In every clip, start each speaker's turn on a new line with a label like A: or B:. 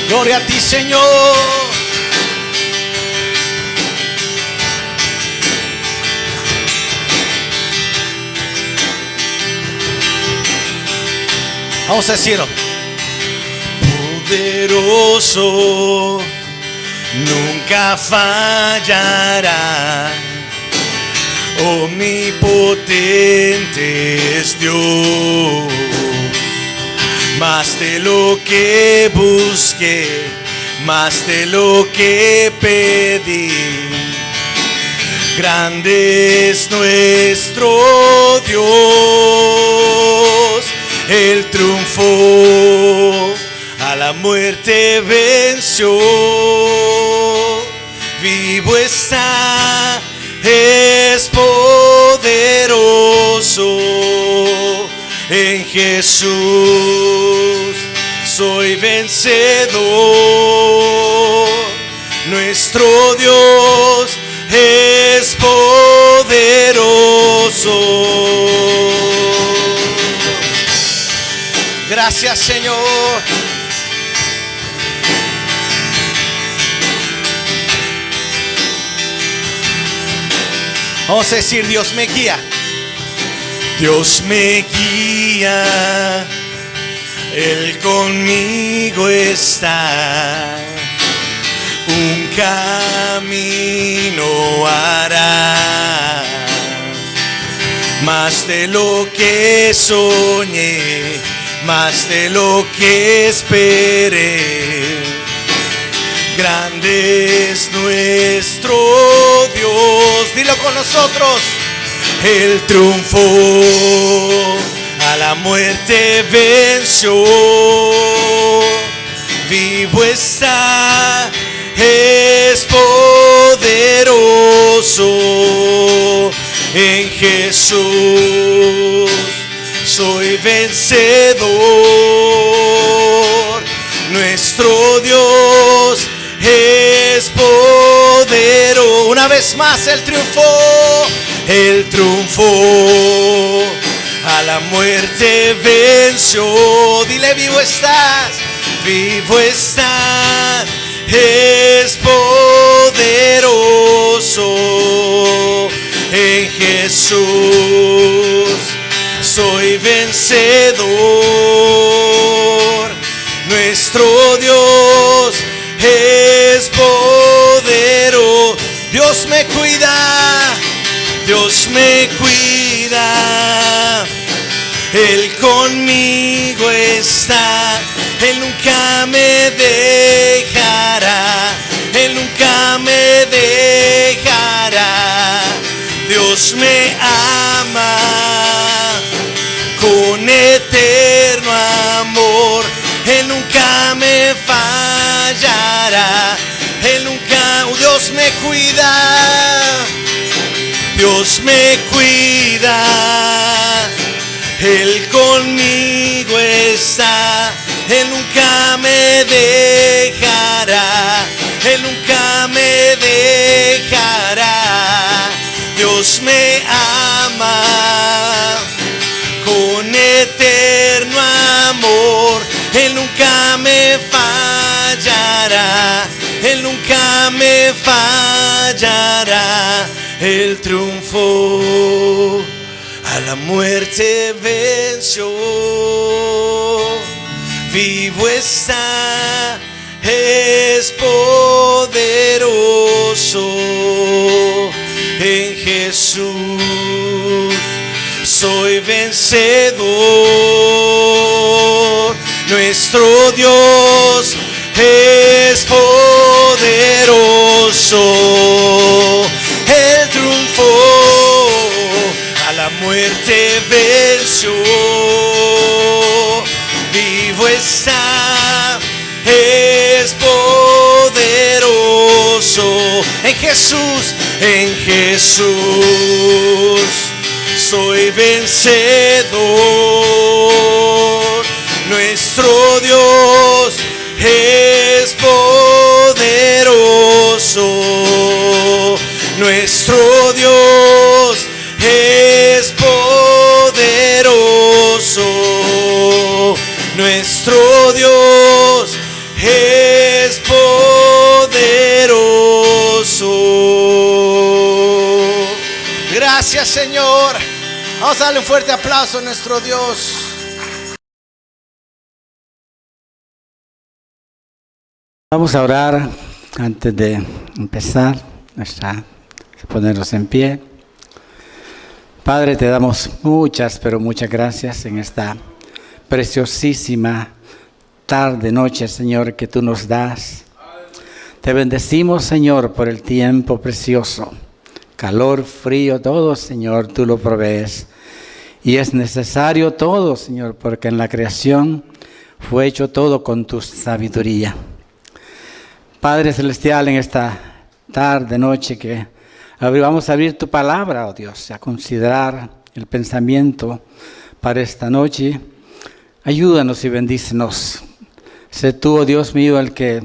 A: Gloria a ti, Señor. Vamos a decirlo. Poderoso, nunca fallará. Omnipotente es Dios. Más de lo que busqué, más de lo que pedí. Grande es nuestro Dios. Él triunfó, a la muerte venció. Vivo está, es poderoso. En Jesús soy vencedor. Nuestro Dios es poderoso. Gracias, Señor. Vamos a decir, Dios me guía. Dios me guía, Él conmigo está. Un camino hará, más de lo que soñé, más de lo que esperé. Grande es nuestro Dios. Dilo con nosotros. Él triunfó, a la muerte venció. Vivo está, es poderoso. En Jesús soy vencedor. Nuestro Dios es poderoso. Una vez más, Él triunfó. Él triunfó, a la muerte venció. Dile, vivo estás, vivo estás. Es poderoso. En Jesús soy vencedor. Nuestro Dios es poderoso. Dios me cuida, Dios me cuida. Él conmigo está. Él nunca me dejará. Él nunca me dejará. Dios me ama con eterno amor. Él nunca me fallará. Él nunca, Dios me cuida. Dios me cuida. Él conmigo está. Él nunca me dejará. Él nunca me dejará. Dios me ama con eterno amor. Él nunca me fallará. Él nunca me fallará. Él triunfó, a la muerte venció. Vivo está, es poderoso. En Jesús soy vencedor. Nuestro Dios es poderoso. Él triunfó, a la muerte venció. Vivo está, es poderoso. En Jesús soy vencedor. Nuestro Dios es poderoso. Nuestro Dios es poderoso. Nuestro Dios es Señor. Vamos a darle un fuerte aplauso a nuestro Dios.
B: Vamos a orar antes de empezar, ponernos en pie. Padre, te damos muchas, pero muchas gracias en esta preciosísima tarde, noche, Señor, que tú nos das. Te bendecimos, Señor, por el tiempo precioso. Calor, frío, todo, Señor, tú lo provees. Y es necesario todo, Señor, porque en la creación fue hecho todo con tu sabiduría. Padre Celestial, en esta tarde, noche, que vamos a abrir tu palabra, oh Dios, a considerar el pensamiento para esta noche. Ayúdanos y bendícenos. Sé tú, oh Dios mío, el que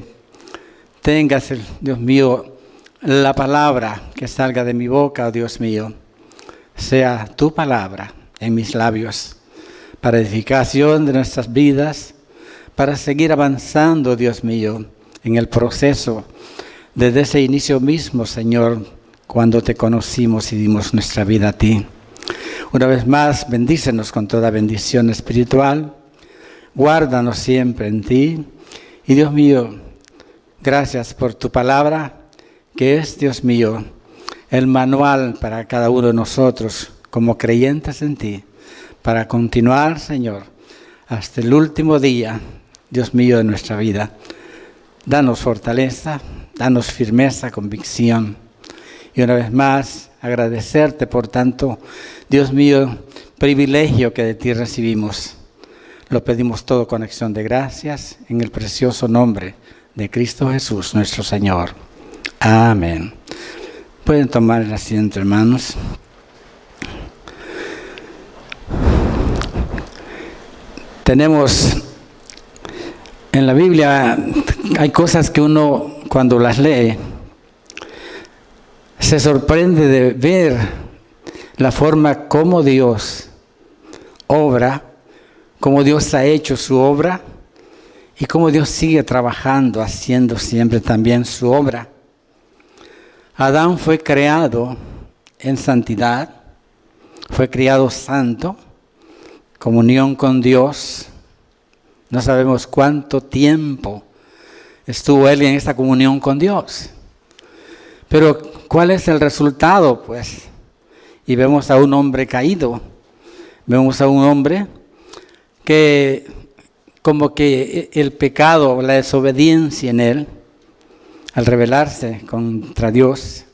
B: tengas, Dios mío, la palabra que salga de mi boca, oh Dios mío, sea tu palabra en mis labios, para edificación de nuestras vidas, para seguir avanzando, Dios mío, en el proceso desde ese inicio mismo, Señor, cuando te conocimos y dimos nuestra vida a ti. Una vez más, bendícenos con toda bendición espiritual, guárdanos siempre en ti, y Dios mío, gracias por tu palabra, que es, Dios mío, el manual para cada uno de nosotros como creyentes en ti, para continuar, Señor, hasta el último día, Dios mío, de nuestra vida. Danos fortaleza, danos firmeza, convicción. Y una vez más, agradecerte por tanto, Dios mío, privilegio que de ti recibimos. Lo pedimos todo con acción de gracias, en el precioso nombre de Cristo Jesús, nuestro Señor. Amén. Pueden tomar el asiento, hermanos. Tenemos en la Biblia, hay cosas que uno cuando las lee se sorprende de ver la forma como Dios obra, cómo Dios ha hecho su obra y cómo Dios sigue trabajando, haciendo siempre también su obra. Adán fue creado en santidad, fue criado santo, comunión con Dios. No sabemos cuánto tiempo estuvo él en esta comunión con Dios. Pero, ¿cuál es el resultado? Pues, y vemos a un hombre caído. Vemos a un hombre que, como que el pecado, la desobediencia en él, al rebelarse contra Dios,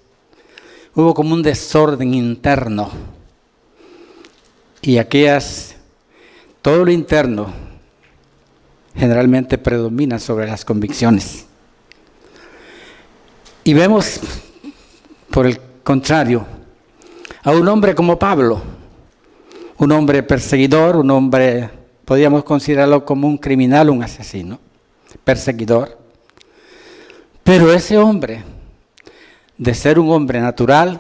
B: hubo como un desorden interno. Y todo lo interno generalmente predomina sobre las convicciones. Y vemos, por el contrario, a un hombre como Pablo, un hombre perseguidor, un hombre, podríamos considerarlo como un criminal, un asesino, perseguidor. Pero ese hombre, de ser un hombre natural,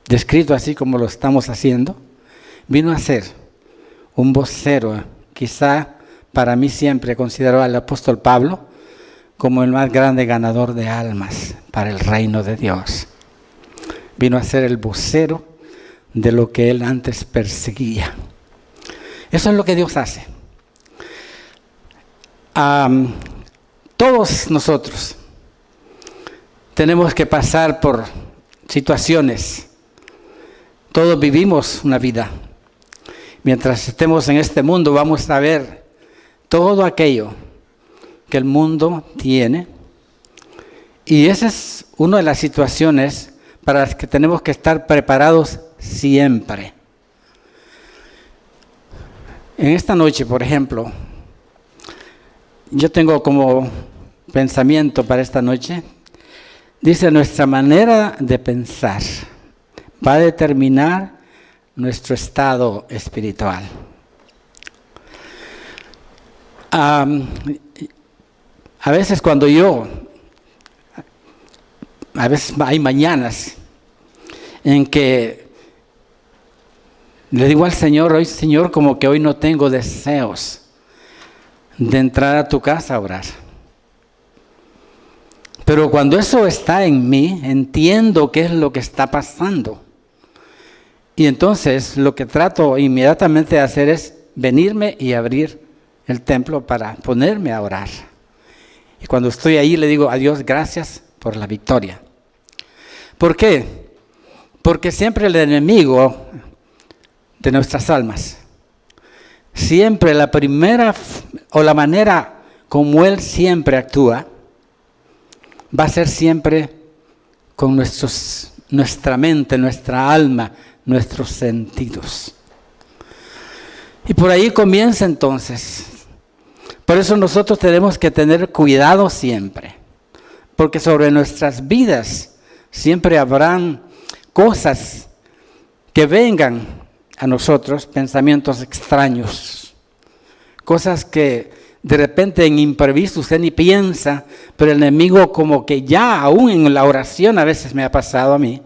B: descrito así como lo estamos haciendo, vino a ser un vocero. Quizá para mí siempre considero al apóstol Pablo como el más grande ganador de almas para el reino de Dios. Vino a ser el vocero de lo que él antes perseguía. Eso es lo que Dios hace. Todos nosotros tenemos que pasar por situaciones. Todos vivimos una vida. Mientras estemos en este mundo vamos a ver todo aquello que el mundo tiene. Y esa es una de las situaciones para las que tenemos que estar preparados siempre. En esta noche, por ejemplo, yo tengo como pensamiento para esta noche, dice: nuestra manera de pensar va a determinar nuestro estado espiritual. A veces hay mañanas en que le digo al Señor: hoy, Señor, como que hoy no tengo deseos de entrar a tu casa a orar. Pero cuando eso está en mí, entiendo qué es lo que está pasando. Y entonces lo que trato inmediatamente de hacer es venirme y abrir el templo para ponerme a orar. Y cuando estoy ahí le digo a Dios, gracias por la victoria. ¿Por qué? Porque siempre el enemigo de nuestras almas, siempre la primera o la manera como él siempre actúa, va a ser siempre con nuestra mente, nuestra alma, nuestros sentidos. Y por ahí comienza entonces. Por eso nosotros tenemos que tener cuidado siempre, porque sobre nuestras vidas siempre habrán cosas que vengan a nosotros, pensamientos extraños, cosas que de repente en imprevisto usted ni piensa, pero el enemigo como que ya aún en la oración a veces me ha pasado a mí,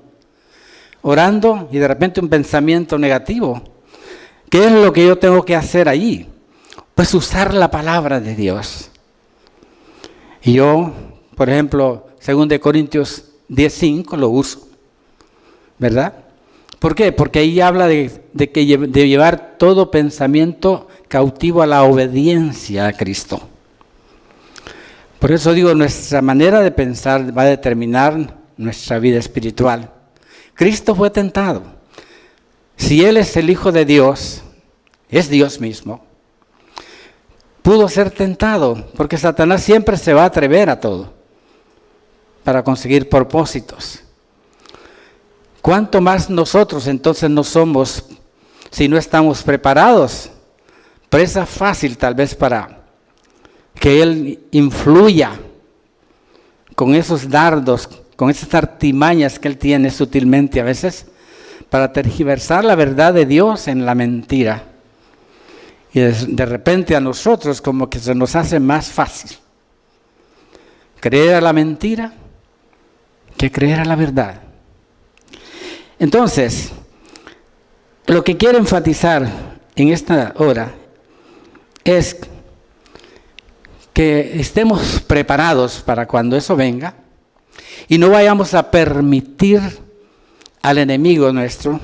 B: orando y de repente un pensamiento negativo. ¿Qué es lo que yo tengo que hacer allí? Pues usar la palabra de Dios. Y yo, por ejemplo, 2 Corintios 10:5 lo uso, ¿verdad? ¿Por qué? Porque ahí habla de llevar todo pensamiento cautivo a la obediencia a Cristo. Por eso digo, nuestra manera de pensar va a determinar nuestra vida espiritual. Cristo fue tentado. Si Él es el Hijo de Dios, es Dios mismo, pudo ser tentado, porque Satanás siempre se va a atrever a todo para conseguir propósitos. ¿Cuánto más nosotros entonces no somos, si no estamos preparados? Presa fácil tal vez para que Él influya con esos dardos, con esas artimañas que Él tiene sutilmente a veces, para tergiversar la verdad de Dios en la mentira. Y de repente a nosotros como que se nos hace más fácil creer a la mentira que creer a la verdad. Entonces, lo que quiero enfatizar en esta hora es que estemos preparados para cuando eso venga y no vayamos a permitir al enemigo nuestro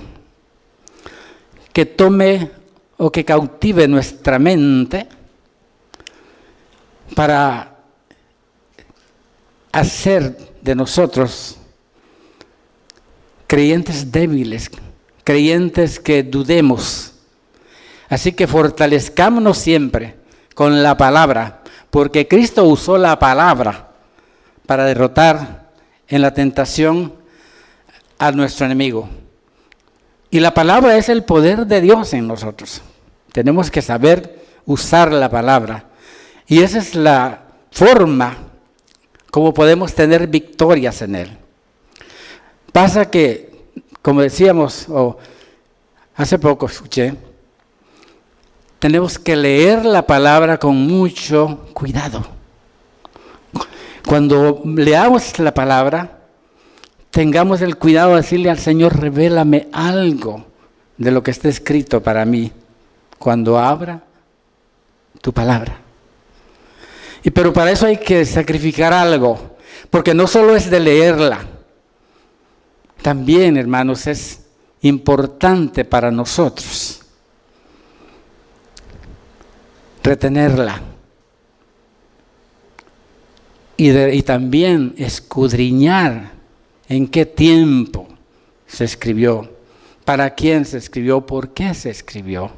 B: que tome o que cautive nuestra mente para hacer de nosotros creyentes débiles, creyentes que dudemos. Así que fortalezcámonos siempre con la palabra, porque Cristo usó la palabra para derrotar en la tentación a nuestro enemigo. Y la palabra es el poder de Dios en nosotros. Tenemos que saber usar la palabra. Y esa es la forma como podemos tener victorias en Él. Pasa que, como decíamos, hace poco escuché, tenemos que leer la palabra con mucho cuidado. Cuando leamos la palabra, tengamos el cuidado de decirle al Señor, revélame algo de lo que está escrito para mí cuando abra tu palabra. Pero para eso hay que sacrificar algo, porque no solo es de leerla, también, hermanos, es importante para nosotros retenerla y también escudriñar en qué tiempo se escribió, para quién se escribió, por qué se escribió,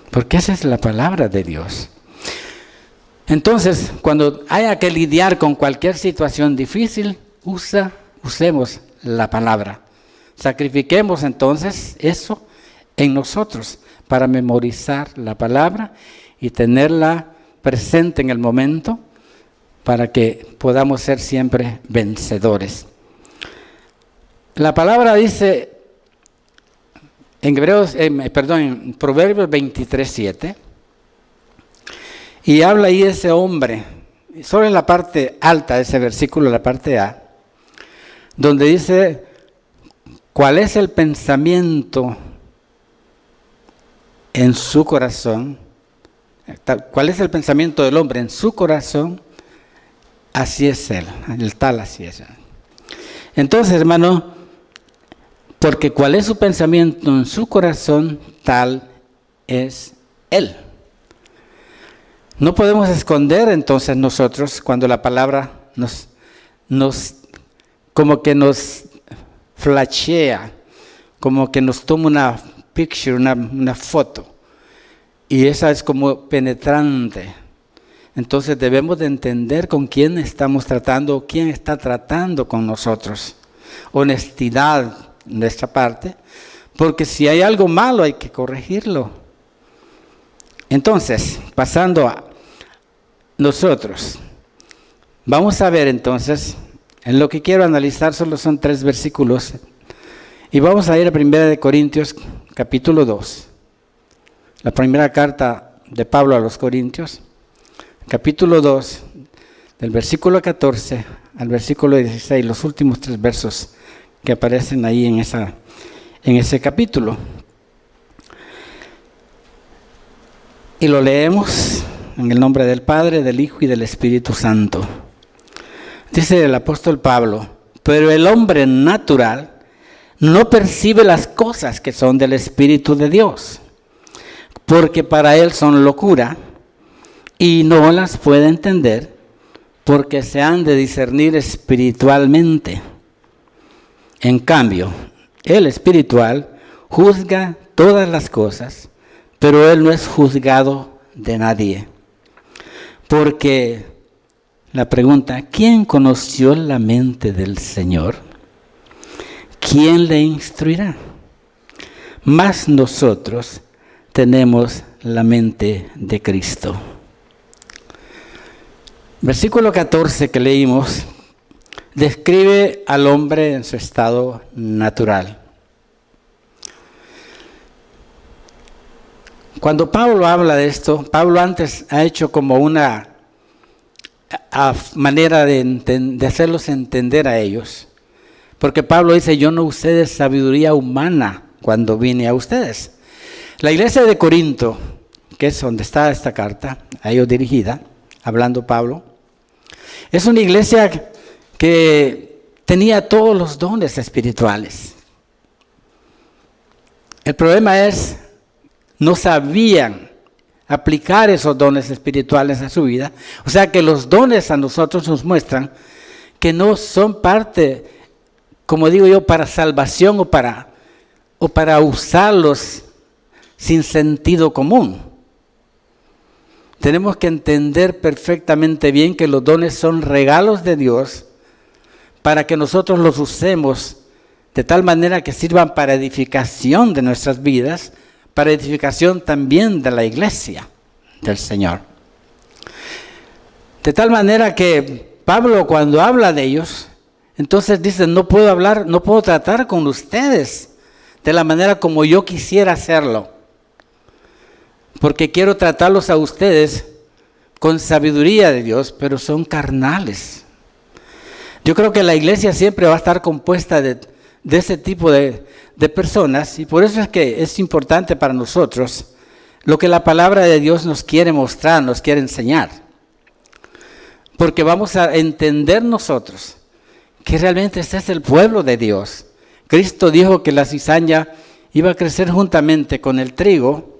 B: porque esa es la palabra de Dios. Entonces, cuando haya que lidiar con cualquier situación difícil, usemos la palabra. Sacrifiquemos entonces eso en nosotros para memorizar la palabra y tenerla presente en el momento para que podamos ser siempre vencedores. La palabra dice en Proverbios 23:7, y habla ahí ese hombre, solo en la parte alta de ese versículo, la parte A, donde dice, ¿cuál es el pensamiento en su corazón? ¿Cuál es el pensamiento del hombre en su corazón? Así es él, el tal así es él. Entonces, hermano, Porque cuál es su pensamiento en su corazón, tal es él. No podemos esconder entonces nosotros cuando la palabra nos flashea, como que nos toma una picture, una foto. Y esa es como penetrante. Entonces debemos de entender con quién estamos tratando, quién está tratando con nosotros. Honestidad de nuestra parte, porque si hay algo malo hay que corregirlo. Entonces, pasando a nosotros, vamos a ver entonces, en lo que quiero analizar solo son 3 versículos, y vamos a ir a 1 Corintios capítulo 2, la primera carta de Pablo a los Corintios, capítulo 2, del versículo 14 al versículo 16, los últimos 3 versos que aparecen ahí en ese capítulo. Y lo leemos en el nombre del Padre, del Hijo y del Espíritu Santo. Dice el apóstol Pablo: pero el hombre natural no percibe las cosas que son del Espíritu de Dios, porque para él son locura, y no las puede entender, porque se han de discernir espiritualmente. En cambio, el espiritual juzga todas las cosas, pero él no es juzgado de nadie. Porque la pregunta: ¿quién conoció la mente del Señor? ¿Quién le instruirá? Mas nosotros tenemos la mente de Cristo. Versículo 14 que leímos describe al hombre en su estado natural. Cuando Pablo habla de esto, Pablo antes ha hecho como una manera de hacerlos entender a ellos. Porque Pablo dice: yo no usé de sabiduría humana cuando vine a ustedes. La iglesia de Corinto, que es donde está esta carta, a ellos dirigida, hablando Pablo, es una iglesia que tenía todos los dones espirituales. El problema es, no sabían aplicar esos dones espirituales a su vida. O sea que los dones a nosotros nos muestran que no son parte, como digo yo, para salvación o para usarlos sin sentido común. Tenemos que entender perfectamente bien que los dones son regalos de Dios para que nosotros los usemos de tal manera que sirvan para edificación de nuestras vidas, para edificación también de la iglesia del Señor. De tal manera que Pablo, cuando habla de ellos, entonces dice: no puedo tratar con ustedes de la manera como yo quisiera hacerlo, porque quiero tratarlos a ustedes con sabiduría de Dios, pero son carnales. Yo creo que la iglesia siempre va a estar compuesta de ese tipo de personas, y por eso es que es importante para nosotros lo que la palabra de Dios nos quiere mostrar, nos quiere enseñar. Porque vamos a entender nosotros que realmente este es el pueblo de Dios. Cristo dijo que la cizaña iba a crecer juntamente con el trigo.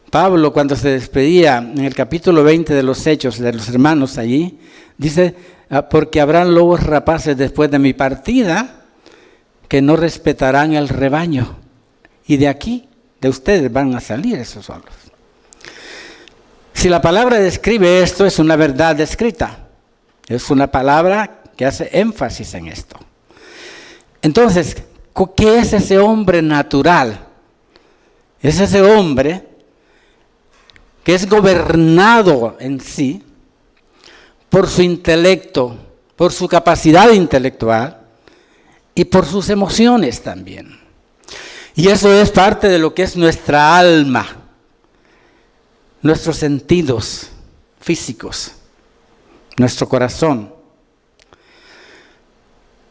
B: Pablo, cuando se despedía en el capítulo 20 de los Hechos de los hermanos allí, dice: porque habrán lobos rapaces después de mi partida que no respetarán el rebaño. Y de aquí, de ustedes, van a salir esos solos. Si la palabra describe esto, es una verdad descrita. Es una palabra que hace énfasis en esto. Entonces, ¿qué es ese hombre natural? Es ese hombre que es gobernado en sí por su intelecto, por su capacidad intelectual y por sus emociones también. Y eso es parte de lo que es nuestra alma, nuestros sentidos físicos, nuestro corazón.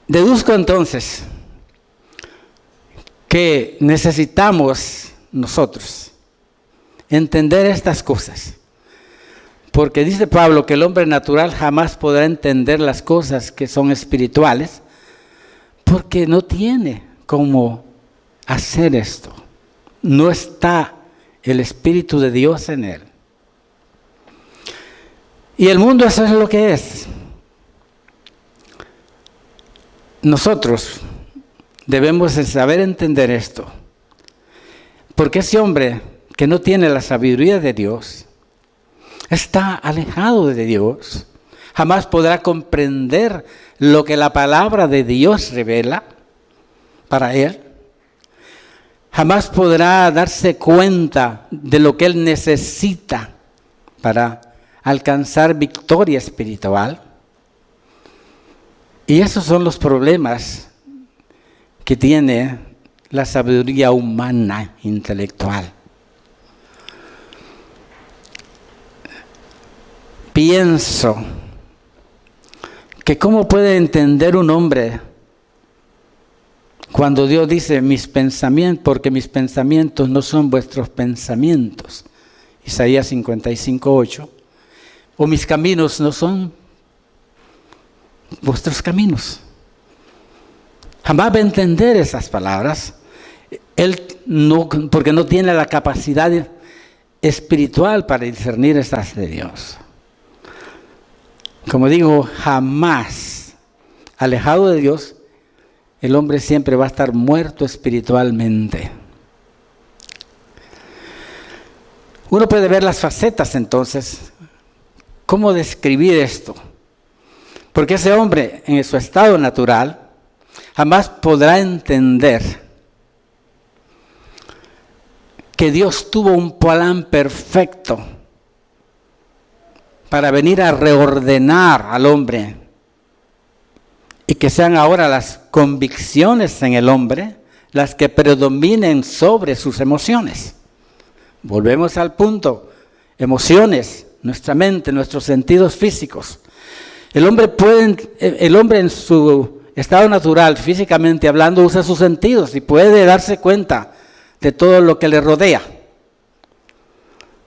B: Deduzco entonces que necesitamos nosotros entender estas cosas, porque dice Pablo que el hombre natural jamás podrá entender las cosas que son espirituales, porque no tiene cómo hacer esto. No está el Espíritu de Dios en él. Y el mundo, eso es lo que es. Nosotros debemos saber entender esto. Porque ese hombre que no tiene la sabiduría de Dios está alejado de Dios. Jamás podrá comprender lo que la palabra de Dios revela para él. Jamás podrá darse cuenta de lo que él necesita para alcanzar victoria espiritual. Y esos son los problemas que tiene la sabiduría humana intelectual. Pienso que cómo puede entender un hombre cuando Dios dice mis pensamientos, porque mis pensamientos no son vuestros pensamientos. Isaías 55:8. O mis caminos no son vuestros caminos. Jamás va a entender esas palabras. Él no, porque no tiene la capacidad espiritual para discernir esas de Dios. Como digo, jamás alejado de Dios, el hombre siempre va a estar muerto espiritualmente. Uno puede ver las facetas entonces. ¿Cómo describir esto? Porque ese hombre en su estado natural jamás podrá entender que Dios tuvo un plan perfecto para venir a reordenar al hombre y que sean ahora las convicciones en el hombre las que predominen sobre sus emociones. Volvemos al punto, emociones, nuestra mente, nuestros sentidos físicos. El hombre en su estado natural, físicamente hablando, usa sus sentidos y puede darse cuenta de todo lo que le rodea.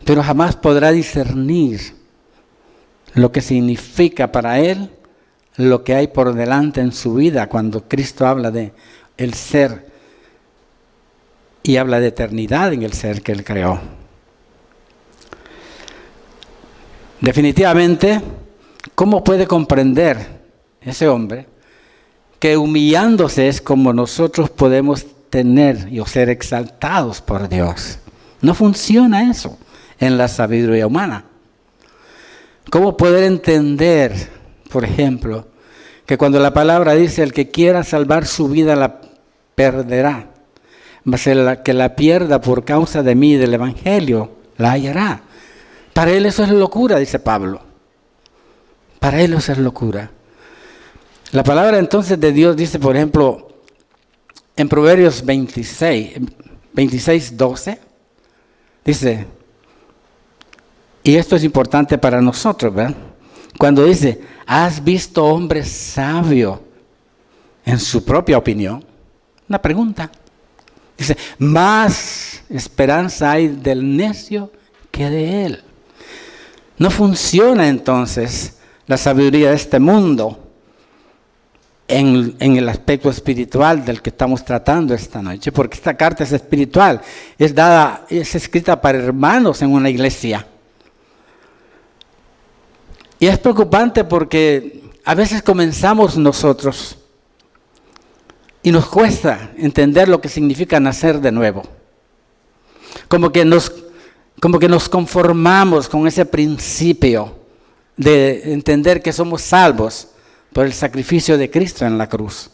B: Pero jamás podrá discernir lo que significa para él lo que hay por delante en su vida cuando Cristo habla de el ser y habla de eternidad en el ser que él creó. Definitivamente, ¿cómo puede comprender ese hombre que humillándose es como nosotros podemos tener o ser exaltados por Dios? No funciona eso en la sabiduría humana. ¿Cómo poder entender, por ejemplo, que cuando la palabra dice el que quiera salvar su vida la perderá, mas el que la pierda por causa de mí y del Evangelio la hallará? Para él eso es locura, dice Pablo. Para él eso es locura. La palabra entonces de Dios dice, por ejemplo, en Proverbios 26:12, dice, y esto es importante para nosotros, ¿verdad? Cuando dice, ¿has visto hombre sabio en su propia opinión? Una pregunta. Dice, más esperanza hay del necio que de él. No funciona entonces la sabiduría de este mundo en el aspecto espiritual del que estamos tratando esta noche, porque esta carta es espiritual, es escrita para hermanos en una iglesia. Y es preocupante porque a veces comenzamos nosotros y nos cuesta entender lo que significa nacer de nuevo. Como que nos conformamos con ese principio de entender que somos salvos por el sacrificio de Cristo en la cruz.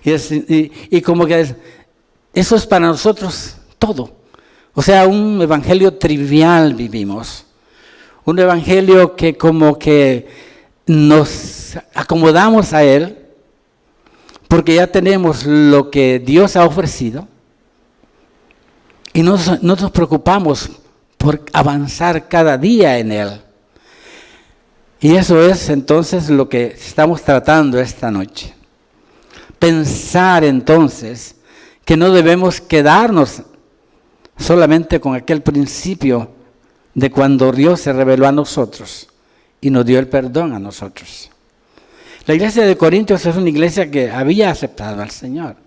B: Y como que eso es para nosotros todo. O sea, un evangelio trivial vivimos. Un evangelio que como que nos acomodamos a él porque ya tenemos lo que Dios ha ofrecido y no nos preocupamos por avanzar cada día en él. Y eso es entonces lo que estamos tratando esta noche. Pensar entonces que no debemos quedarnos solamente con aquel principio de cuando Dios se reveló a nosotros y nos dio el perdón a nosotros. La iglesia de Corintios es una iglesia que había aceptado al Señor.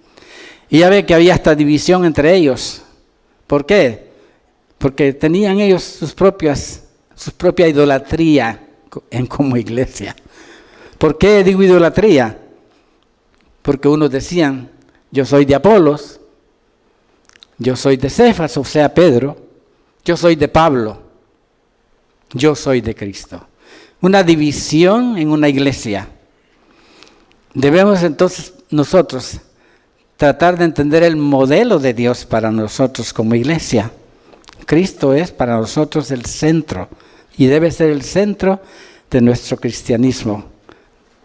B: Y ya ve que había esta división entre ellos. ¿Por qué? Porque tenían ellos su propia idolatría como iglesia. ¿Por qué digo idolatría? Porque unos decían, yo soy de Apolos, yo soy de Cefas, o sea, Pedro, yo soy de Pablo, yo soy de Cristo. Una división en una iglesia. Debemos entonces nosotros tratar de entender el modelo de Dios para nosotros como iglesia. Cristo es para nosotros el centro y debe ser el centro de nuestro cristianismo,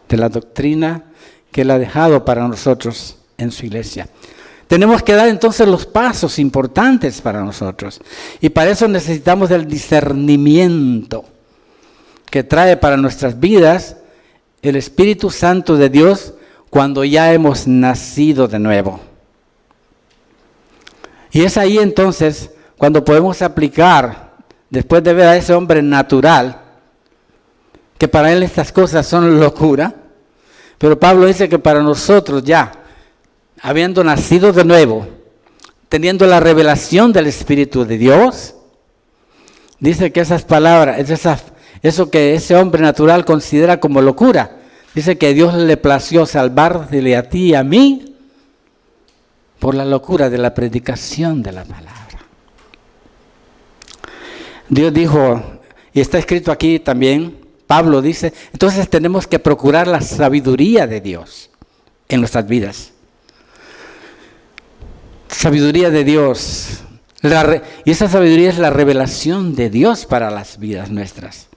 B: de la doctrina que Él ha dejado para nosotros en su iglesia. Tenemos que dar entonces los pasos importantes para nosotros y para eso necesitamos del discernimiento que trae para nuestras vidas el Espíritu Santo de Dios cuando ya hemos nacido de nuevo. Y es ahí entonces cuando podemos aplicar, después de ver a ese hombre natural, que para él estas cosas son locura, pero Pablo dice que para nosotros ya, habiendo nacido de nuevo, teniendo la revelación del Espíritu de Dios, dice que esas palabras, eso que ese hombre natural considera como locura, dice que Dios le plació salvarle a ti y a mí por la locura de la predicación de la palabra. Dios dijo, y está escrito aquí también, Pablo dice, entonces tenemos que procurar la sabiduría de Dios en nuestras vidas. Sabiduría de Dios. Y esa sabiduría es la revelación de Dios para las vidas nuestras.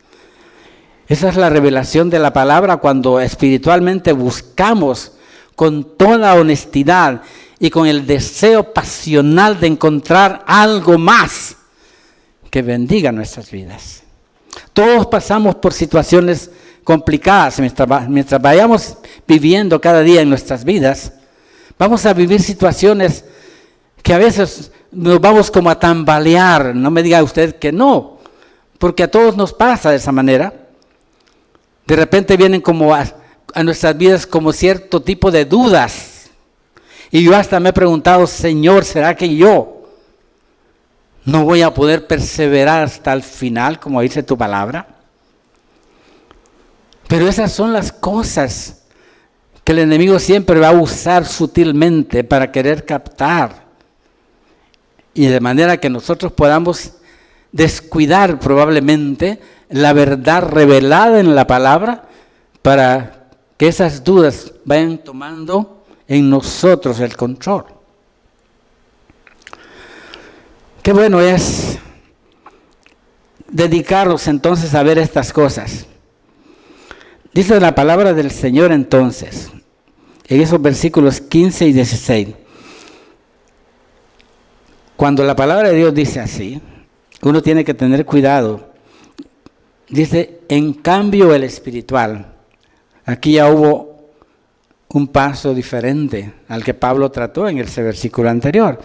B: Esa es la revelación de la palabra cuando espiritualmente buscamos con toda honestidad y con el deseo pasional de encontrar algo más que bendiga nuestras vidas. Todos pasamos por situaciones complicadas mientras vayamos viviendo cada día en nuestras vidas. Vamos a vivir situaciones que a veces nos vamos como a tambalear. No me diga usted que no, porque a todos nos pasa de esa manera. De repente vienen como a nuestras vidas como cierto tipo de dudas. Y yo hasta me he preguntado, Señor, ¿será que yo no voy a poder perseverar hasta el final, como dice tu palabra? Pero esas son las cosas que el enemigo siempre va a usar sutilmente para querer captar. Y de manera que nosotros podamos descuidar probablemente la verdad revelada en la palabra para que esas dudas vayan tomando en nosotros el control. Qué bueno es dedicarnos entonces a ver estas cosas. Dice la palabra del Señor entonces, en esos versículos 15 y 16. Cuando la palabra de Dios dice así, uno tiene que tener cuidado. Dice, en cambio el espiritual. Aquí ya hubo un paso diferente al que Pablo trató en ese versículo anterior.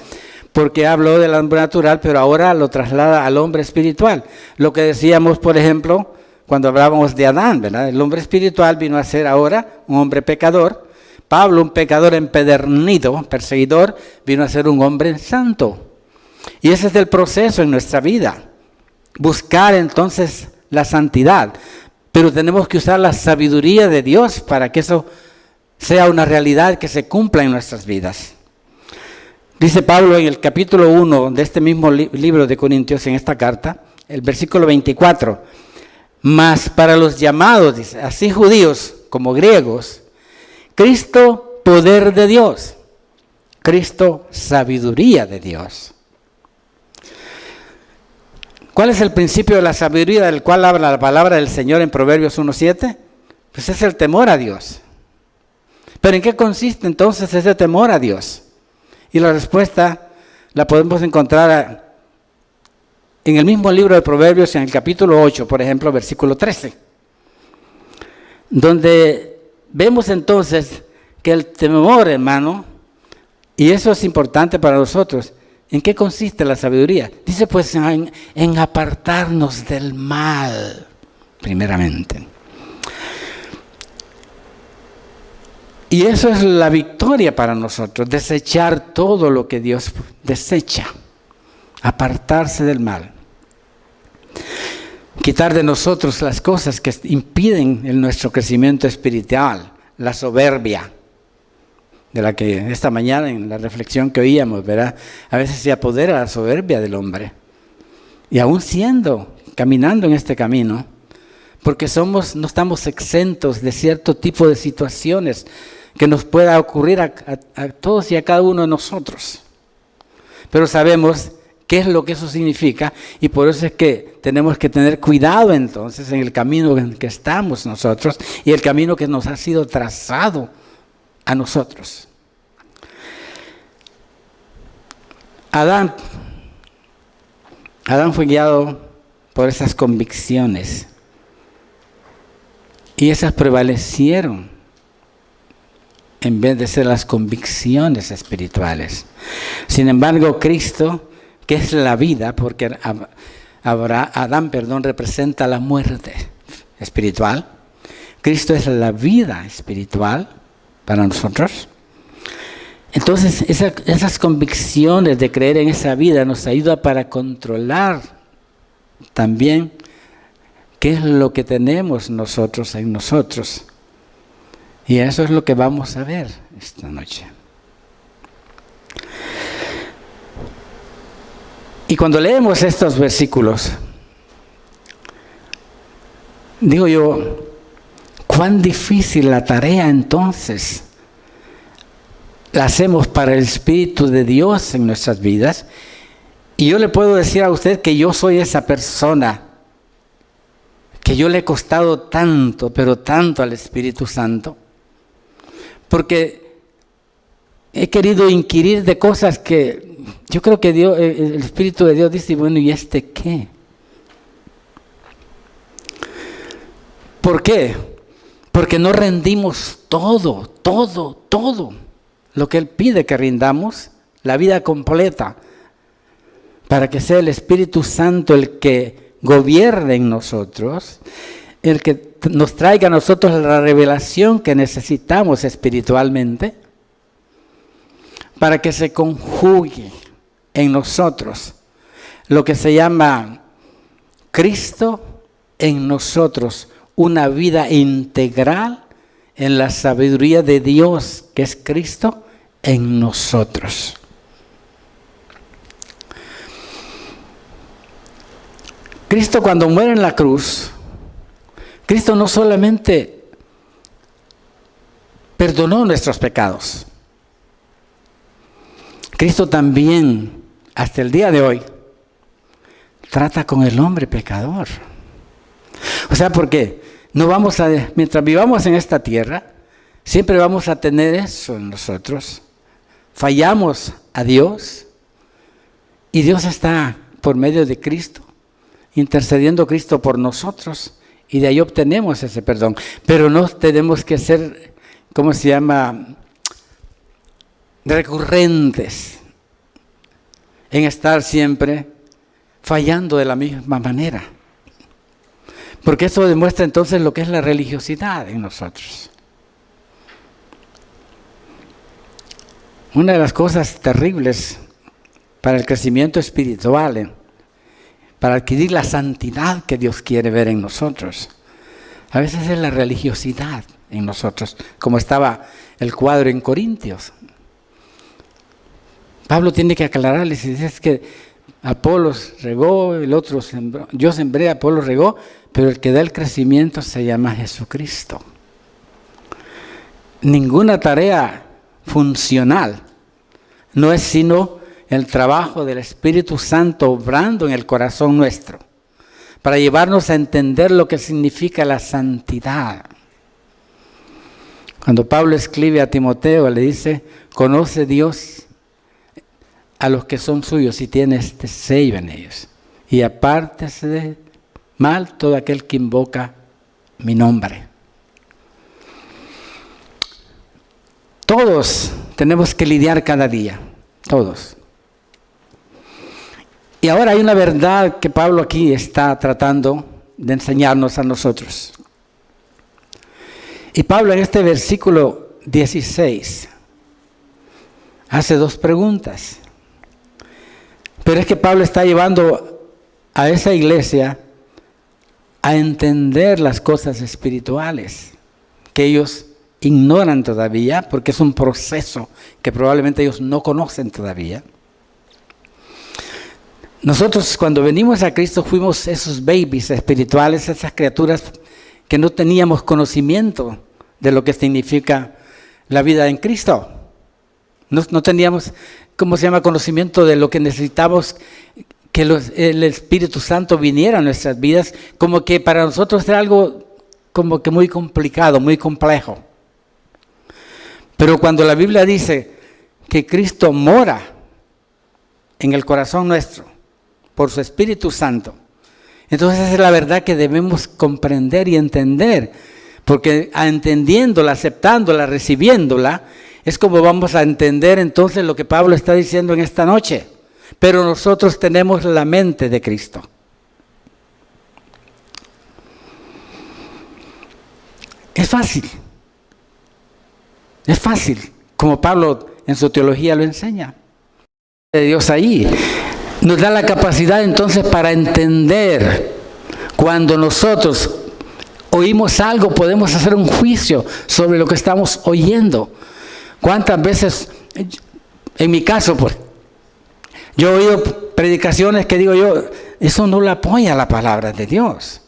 B: Porque habló del hombre natural, pero ahora lo traslada al hombre espiritual. Lo que decíamos, por ejemplo, cuando hablábamos de Adán, ¿verdad? El hombre espiritual vino a ser ahora un hombre pecador. Pablo, un pecador empedernido, perseguidor, vino a ser un hombre santo. Y ese es el proceso en nuestra vida. Buscar entonces la santidad. Pero tenemos que usar la sabiduría de Dios para que eso sea una realidad que se cumpla en nuestras vidas. Dice Pablo en el capítulo 1 de este mismo libro de Corintios, en esta carta, el versículo 24. Mas para los llamados, dice, así judíos como griegos, Cristo poder de Dios, Cristo sabiduría de Dios. ¿Cuál es el principio de la sabiduría del cual habla la palabra del Señor en Proverbios 1:7? Pues es el temor a Dios. ¿Pero en qué consiste entonces ese temor a Dios? Y la respuesta la podemos encontrar en el mismo libro de Proverbios, en el capítulo 8, por ejemplo, versículo 13. Donde vemos entonces que el temor, hermano, y eso es importante para nosotros, ¿en qué consiste la sabiduría? Dice pues en apartarnos del mal, primeramente. Y eso es la victoria para nosotros, desechar todo lo que Dios desecha, apartarse del mal. Quitar de nosotros las cosas que impiden nuestro crecimiento espiritual, la soberbia, de la que esta mañana en la reflexión que oíamos, ¿verdad? A veces se apodera la soberbia del hombre. Y aún caminando en este camino, porque no estamos exentos de cierto tipo de situaciones que nos pueda ocurrir a todos y a cada uno de nosotros. Pero sabemos qué es lo que eso significa y por eso es que tenemos que tener cuidado entonces en el camino en que estamos nosotros y el camino que nos ha sido trazado a nosotros. Adán fue guiado por esas convicciones y esas prevalecieron en vez de ser las convicciones espirituales. Sin embargo, Cristo, que es la vida, porque Adán representa la muerte espiritual, Cristo es la vida espiritual para nosotros. Entonces, esas convicciones de creer en esa vida nos ayuda para controlar también qué es lo que tenemos nosotros en nosotros. Y eso es lo que vamos a ver esta noche. Y cuando leemos estos versículos, digo yo, cuán difícil la tarea entonces la hacemos para el Espíritu de Dios en nuestras vidas. Y yo le puedo decir a usted que yo soy esa persona que yo le he costado tanto, pero tanto al Espíritu Santo, porque he querido inquirir de cosas que yo creo que el Espíritu de Dios dice, bueno, ¿y este qué? ¿Por qué? Porque no rendimos todo lo que Él pide que rindamos, la vida completa, para que sea el Espíritu Santo el que gobierne en nosotros, el que nos traiga a nosotros la revelación que necesitamos espiritualmente, para que se conjugue en nosotros lo que se llama Cristo en nosotros, una vida integral en la sabiduría de Dios, que es Cristo en nosotros. Cristo, cuando muere en la cruz, Cristo no solamente perdonó nuestros pecados, Cristo también, hasta el día de hoy, trata con el hombre pecador. O sea, porque mientras vivamos en esta tierra, siempre vamos a tener eso en nosotros. Fallamos a Dios y Dios está por medio de Cristo, intercediendo Cristo por nosotros, y de ahí obtenemos ese perdón. Pero no tenemos que ser, recurrentes en estar siempre fallando de la misma manera. Porque eso demuestra entonces lo que es la religiosidad en nosotros. Una de las cosas terribles para el crecimiento espiritual, para adquirir la santidad que Dios quiere ver en nosotros, a veces es la religiosidad en nosotros, como estaba el cuadro en Corintios. Pablo tiene que aclararles y dice que Apolos regó, el otro sembró, yo sembré, Apolos regó, pero el que da el crecimiento se llama Jesucristo. Ninguna tarea funcional no es sino el trabajo del Espíritu Santo obrando en el corazón nuestro, para llevarnos a entender lo que significa la santidad. Cuando Pablo escribe a Timoteo, le dice, conoce Dios a los que son suyos y tiene este sello en ellos. Y apártese de mal todo aquel que invoca mi nombre. Todos tenemos que lidiar cada día, todos. Y ahora hay una verdad que Pablo aquí está tratando de enseñarnos a nosotros. Y Pablo en este versículo 16 hace dos preguntas. Pero es que Pablo está llevando a esa iglesia a entender las cosas espirituales que ellos ignoran todavía, porque es un proceso que probablemente ellos no conocen todavía. Nosotros cuando venimos a Cristo fuimos esos babies espirituales, esas criaturas que no teníamos conocimiento de lo que significa la vida en Cristo. No teníamos, conocimiento de lo que necesitamos que el Espíritu Santo viniera a nuestras vidas, como que para nosotros era algo como que muy complicado, muy complejo. Pero cuando la Biblia dice que Cristo mora en el corazón nuestro por su Espíritu Santo, entonces esa es la verdad que debemos comprender y entender, porque entendiéndola, aceptándola, recibiéndola, es como vamos a entender entonces lo que Pablo está diciendo en esta noche. Pero nosotros tenemos la mente de Cristo. Es fácil, como Pablo en su teología lo enseña. De Dios ahí nos da la capacidad entonces para entender. Cuando nosotros oímos algo, podemos hacer un juicio sobre lo que estamos oyendo. ¿Cuántas veces, en mi caso, pues, yo he oído predicaciones que digo yo, eso no lo apoya la palabra de Dios?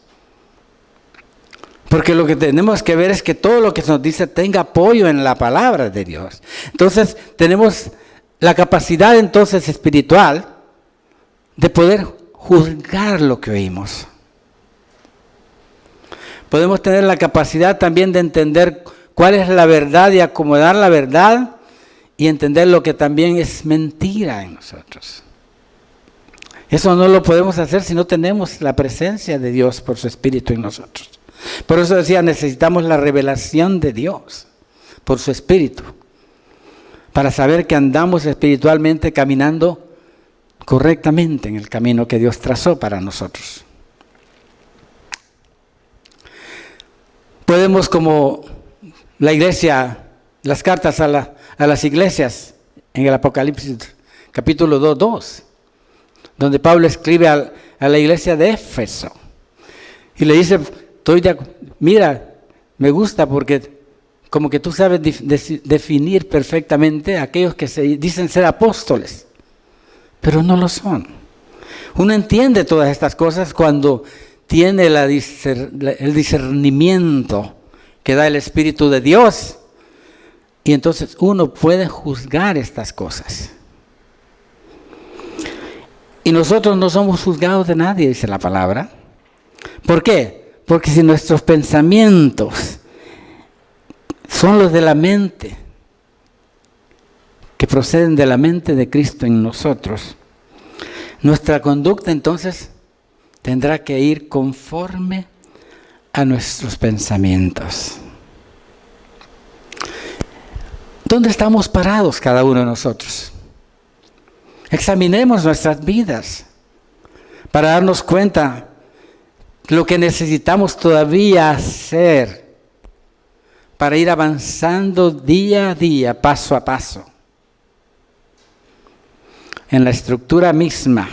B: Porque lo que tenemos que ver es que todo lo que se nos dice tenga apoyo en la palabra de Dios. Entonces, tenemos la capacidad entonces espiritual de poder juzgar lo que oímos. Podemos tener la capacidad también de entender cuál es la verdad y acomodar la verdad y entender lo que también es mentira en nosotros. Eso no lo podemos hacer si no tenemos la presencia de Dios por su Espíritu en nosotros. Por eso decía, necesitamos la revelación de Dios por su Espíritu, para saber que andamos espiritualmente caminando correctamente en el camino que Dios trazó para nosotros. Podemos, como la iglesia, las cartas a las iglesias en el Apocalipsis capítulo 2, donde Pablo escribe a la iglesia de Éfeso y le dice, mira, me gusta porque como que tú sabes definir perfectamente a aquellos que se dicen ser apóstoles, pero no lo son. Uno entiende todas estas cosas cuando tiene el discernimiento que da el Espíritu de Dios, y entonces uno puede juzgar estas cosas. Y nosotros no somos juzgados de nadie, dice la palabra. ¿Por qué? Porque si nuestros pensamientos son los de la mente, que proceden de la mente de Cristo en nosotros, nuestra conducta entonces tendrá que ir conforme a nuestros pensamientos. ¿Dónde estamos parados cada uno de nosotros? Examinemos nuestras vidas para darnos cuenta lo que necesitamos todavía hacer para ir avanzando día a día, paso a paso, en la estructura misma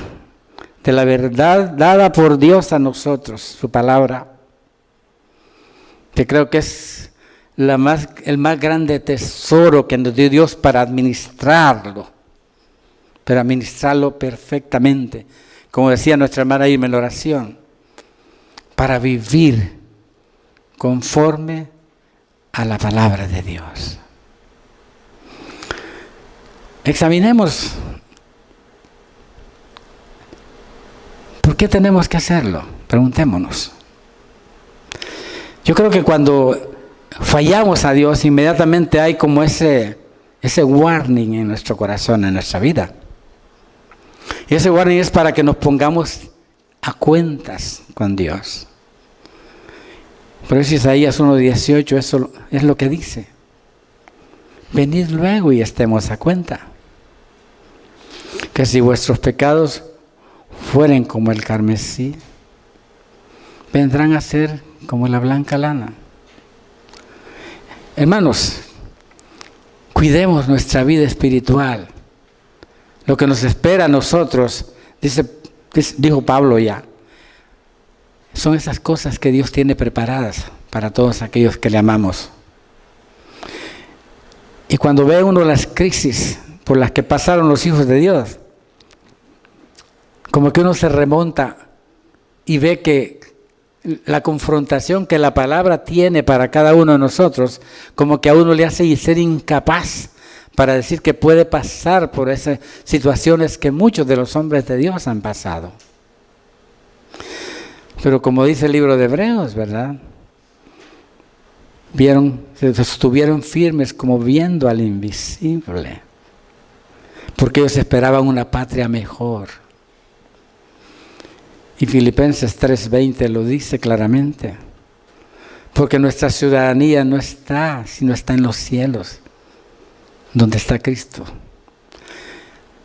B: de la verdad dada por Dios a nosotros, su palabra, que creo que es el más grande tesoro que nos dio Dios para administrarlo, pero administrarlo perfectamente, como decía nuestra hermana Irma en la oración, para vivir conforme a la palabra de Dios. Examinemos. ¿Por qué tenemos que hacerlo? Preguntémonos. Yo creo que cuando fallamos a Dios, inmediatamente hay como ese warning en nuestro corazón, en nuestra vida. Y ese warning es para que nos pongamos a cuentas con Dios. Por eso Isaías 1:18, eso es lo que dice. Venid luego y estemos a cuenta. Que si vuestros pecados fueren como el carmesí, vendrán a ser como la blanca lana. Hermanos, cuidemos nuestra vida espiritual. Lo que nos espera a nosotros, dijo Pablo ya, son esas cosas que Dios tiene preparadas para todos aquellos que le amamos. Y cuando ve uno las crisis por las que pasaron los hijos de Dios, como que uno se remonta y ve que la confrontación que la palabra tiene para cada uno de nosotros, como que a uno le hace ser incapaz para decir que puede pasar por esas situaciones que muchos de los hombres de Dios han pasado. Pero como dice el libro de Hebreos, ¿verdad? Estuvieron firmes como viendo al invisible, porque ellos esperaban una patria mejor. Y Filipenses 3:20 lo dice claramente, porque nuestra ciudadanía no está, sino está en los cielos, donde está Cristo.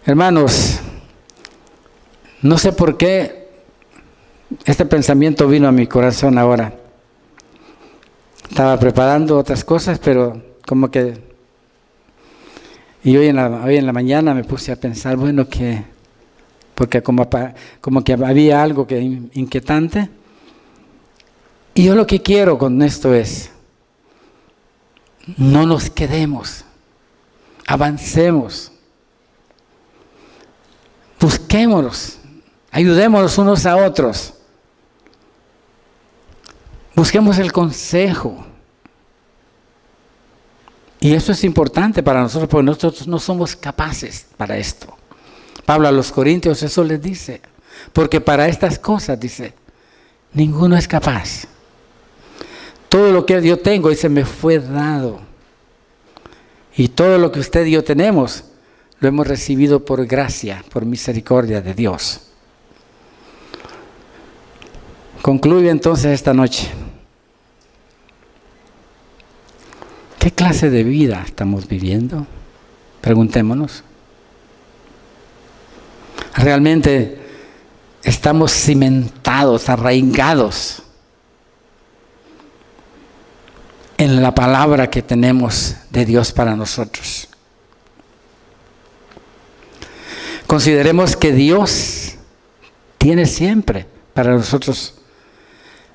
B: Hermanos, no sé por qué este pensamiento vino a mi corazón ahora. Estaba preparando otras cosas, pero como que... Y hoy en la mañana me puse a pensar, bueno, porque como que había algo que inquietante. Y yo lo que quiero con esto es, no nos quedemos, avancemos, busquémonos, ayudémonos unos a otros, busquemos el consejo. Y eso es importante para nosotros, porque nosotros no somos capaces para esto. Pablo a los Corintios eso les dice, porque para estas cosas, dice, ninguno es capaz. Todo lo que yo tengo, dice, me fue dado. Y todo lo que usted y yo tenemos, lo hemos recibido por gracia, por misericordia de Dios. Concluye entonces esta noche. ¿Qué clase de vida estamos viviendo? Preguntémonos. ¿Realmente estamos cimentados, arraigados en la palabra que tenemos de Dios para nosotros? Consideremos que Dios tiene siempre para nosotros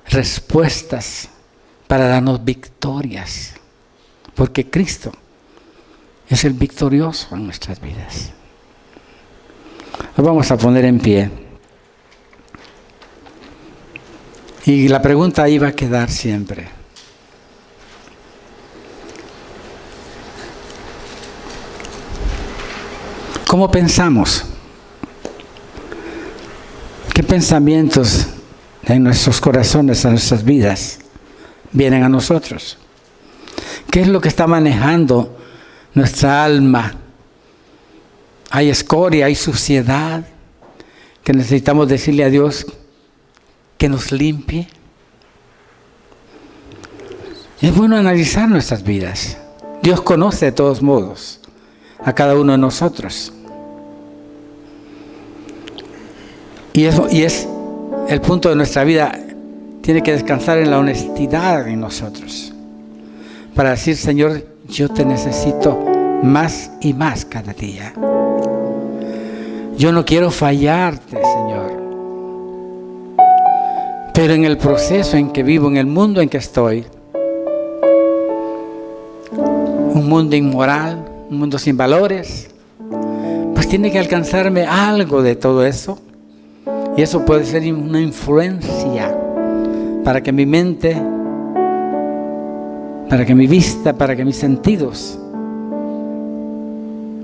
B: respuestas para darnos victorias, porque Cristo es el victorioso en nuestras vidas. Nos vamos a poner en pie. Y la pregunta ahí va a quedar siempre. ¿Cómo pensamos? ¿Qué pensamientos en nuestros corazones, en nuestras vidas, vienen a nosotros? ¿Qué es lo que está manejando nuestra alma? Hay escoria, hay suciedad, que necesitamos decirle a Dios que nos limpie. Es bueno analizar nuestras vidas. Dios conoce de todos modos a cada uno de nosotros. Y es el punto de nuestra vida, tiene que descansar en la honestidad en nosotros. Para decir, Señor, yo te necesito más y más cada día. Yo no quiero fallarte, Señor. Pero en el proceso en que vivo, en el mundo en que estoy, un mundo inmoral, un mundo sin valores, pues tiene que alcanzarme algo de todo eso. Y eso puede ser una influencia para que mi mente, para que mi vista, para que mis sentidos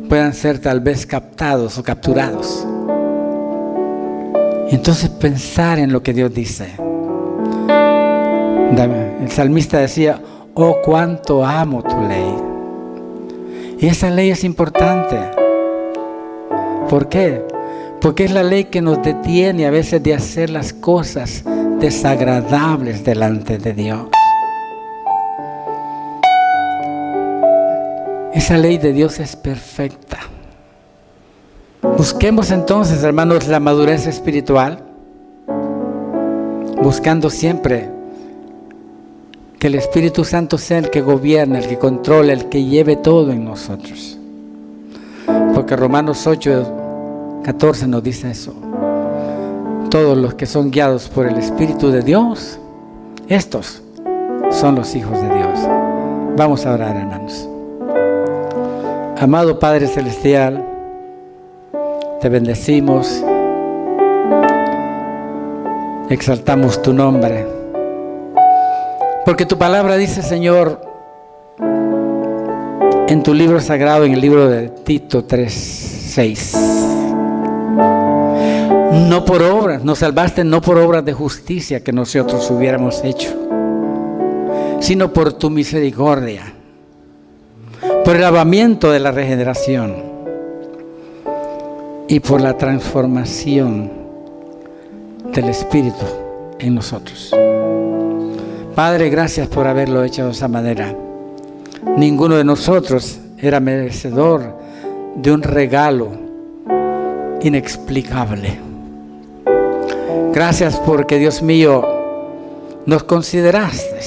B: puedan ser tal vez captados o capturados. Y entonces pensar en lo que Dios dice. El salmista decía, oh, cuánto amo tu ley. Y esa ley es importante. ¿Por qué? Porque es la ley que nos detiene a veces de hacer las cosas desagradables delante de Dios. Esa ley de Dios es perfecta. Busquemos entonces, hermanos, la madurez espiritual, buscando siempre Que el Espíritu Santo sea el que gobierne, el que controle, el que lleve todo en nosotros. Porque Romanos 8:14 nos dice eso. Todos los que son guiados por el Espíritu de Dios, estos son los hijos de Dios. Vamos a orar, hermanos. Amado Padre Celestial, te bendecimos, exaltamos tu nombre, porque tu palabra dice, Señor, en tu libro sagrado, en el libro de Tito 3:6, no por obras, nos salvaste no por obras de justicia que nosotros hubiéramos hecho, sino por tu misericordia, por el lavamiento de la regeneración y por la transformación del Espíritu en nosotros. Padre, gracias por haberlo hecho de esa manera. Ninguno de nosotros era merecedor de un regalo inexplicable. Gracias porque, Dios mío, nos consideraste.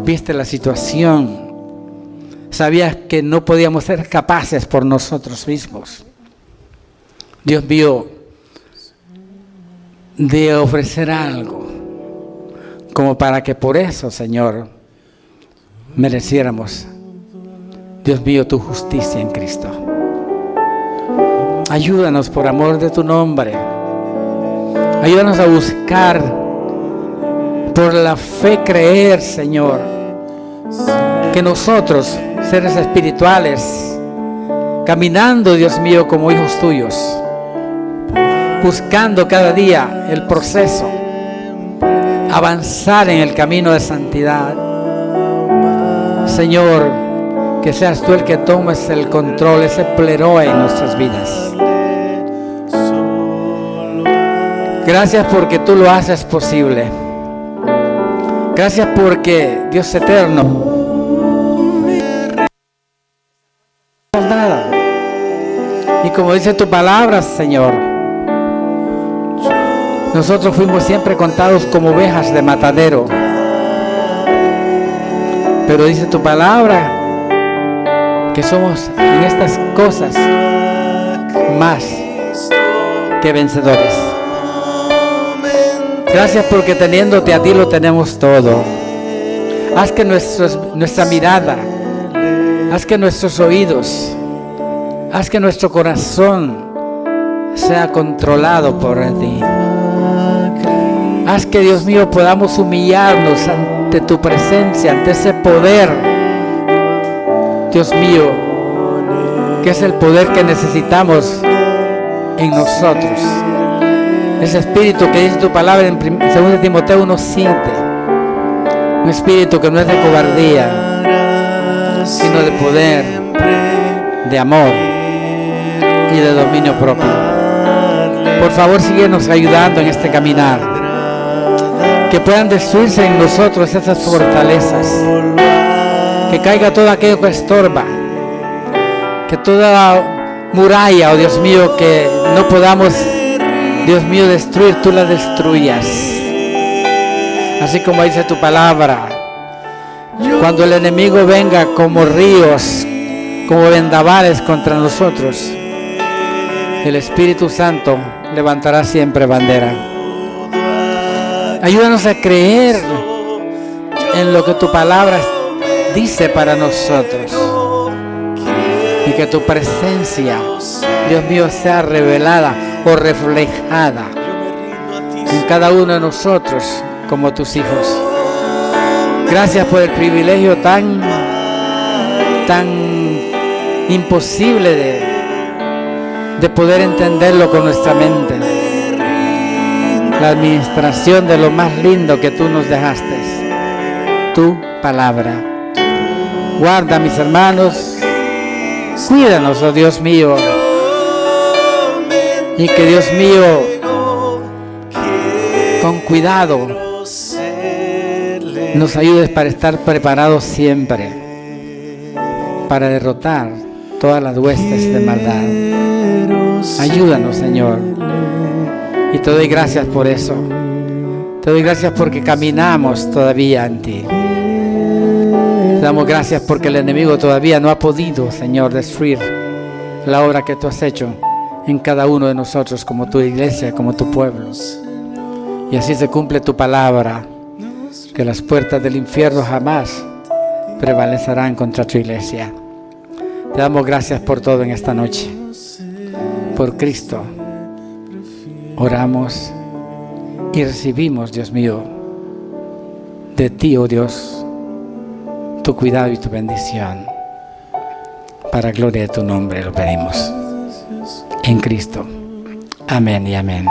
B: Viste la situación. Sabías que no podíamos ser capaces por nosotros mismos, Dios mío, de ofrecer algo, como para que por eso, Señor, mereciéramos, Dios mío, tu justicia en Cristo. Ayúdanos por amor de tu nombre. Ayúdanos a buscar, por la fe creer, Señor, que nosotros, seres espirituales, caminando, Dios mío, como hijos tuyos, buscando cada día el proceso, avanzar en el camino de santidad. Señor, que seas tú el que tomes el control, ese pleroma en nuestras vidas. Gracias porque tú lo haces posible. Gracias porque, Dios eterno, nada. Y como dice tu palabra, Señor, nosotros fuimos siempre contados como ovejas de matadero. Pero dice tu palabra que somos en estas cosas más que vencedores. Gracias porque teniéndote a ti lo tenemos todo. Haz que nuestra mirada, haz que nuestros oídos, haz que nuestro corazón sea controlado por ti. Haz que, Dios mío, podamos humillarnos ante tu presencia, ante ese poder, Dios mío, que es el poder que necesitamos en nosotros. Ese espíritu que dice tu palabra en 2 Timoteo 1:7, un espíritu que no es de cobardía, sino de poder, de amor y de dominio propio. Por favor, síguenos ayudando en este caminar. Que puedan destruirse en nosotros esas fortalezas. Que caiga todo aquello que estorba. Que toda muralla, oh Dios mío, que no podamos, Dios mío, destruir, tú la destruyas. Así como dice tu palabra, cuando el enemigo venga como ríos, como vendavales contra nosotros, el Espíritu Santo levantará siempre bandera. Ayúdanos a creer en lo que tu palabra dice para nosotros. Y que tu presencia, Dios mío, sea revelada o reflejada en cada uno de nosotros como tus hijos. Gracias por el privilegio tan imposible de poder entenderlo con nuestra mente. La administración de lo más lindo que tú nos dejaste, tu palabra. Guarda a mis hermanos, cuídanos, oh Dios mío, y que, Dios mío, con cuidado nos ayudes para estar preparados siempre para derrotar todas las huestes de maldad. Ayúdanos, Señor, y te doy gracias por eso. Te doy gracias porque caminamos todavía en ti. Te damos gracias porque el enemigo todavía no ha podido, Señor, destruir la obra que tú has hecho en cada uno de nosotros, como tu iglesia, como tu pueblo. Y así se cumple tu palabra, que las puertas del infierno jamás prevalecerán contra tu iglesia. Te damos gracias por todo en esta noche. Por Cristo oramos y recibimos, Dios mío, de ti, oh Dios, tu cuidado y tu bendición. Para gloria de tu nombre lo pedimos. En Cristo. Amén y amén.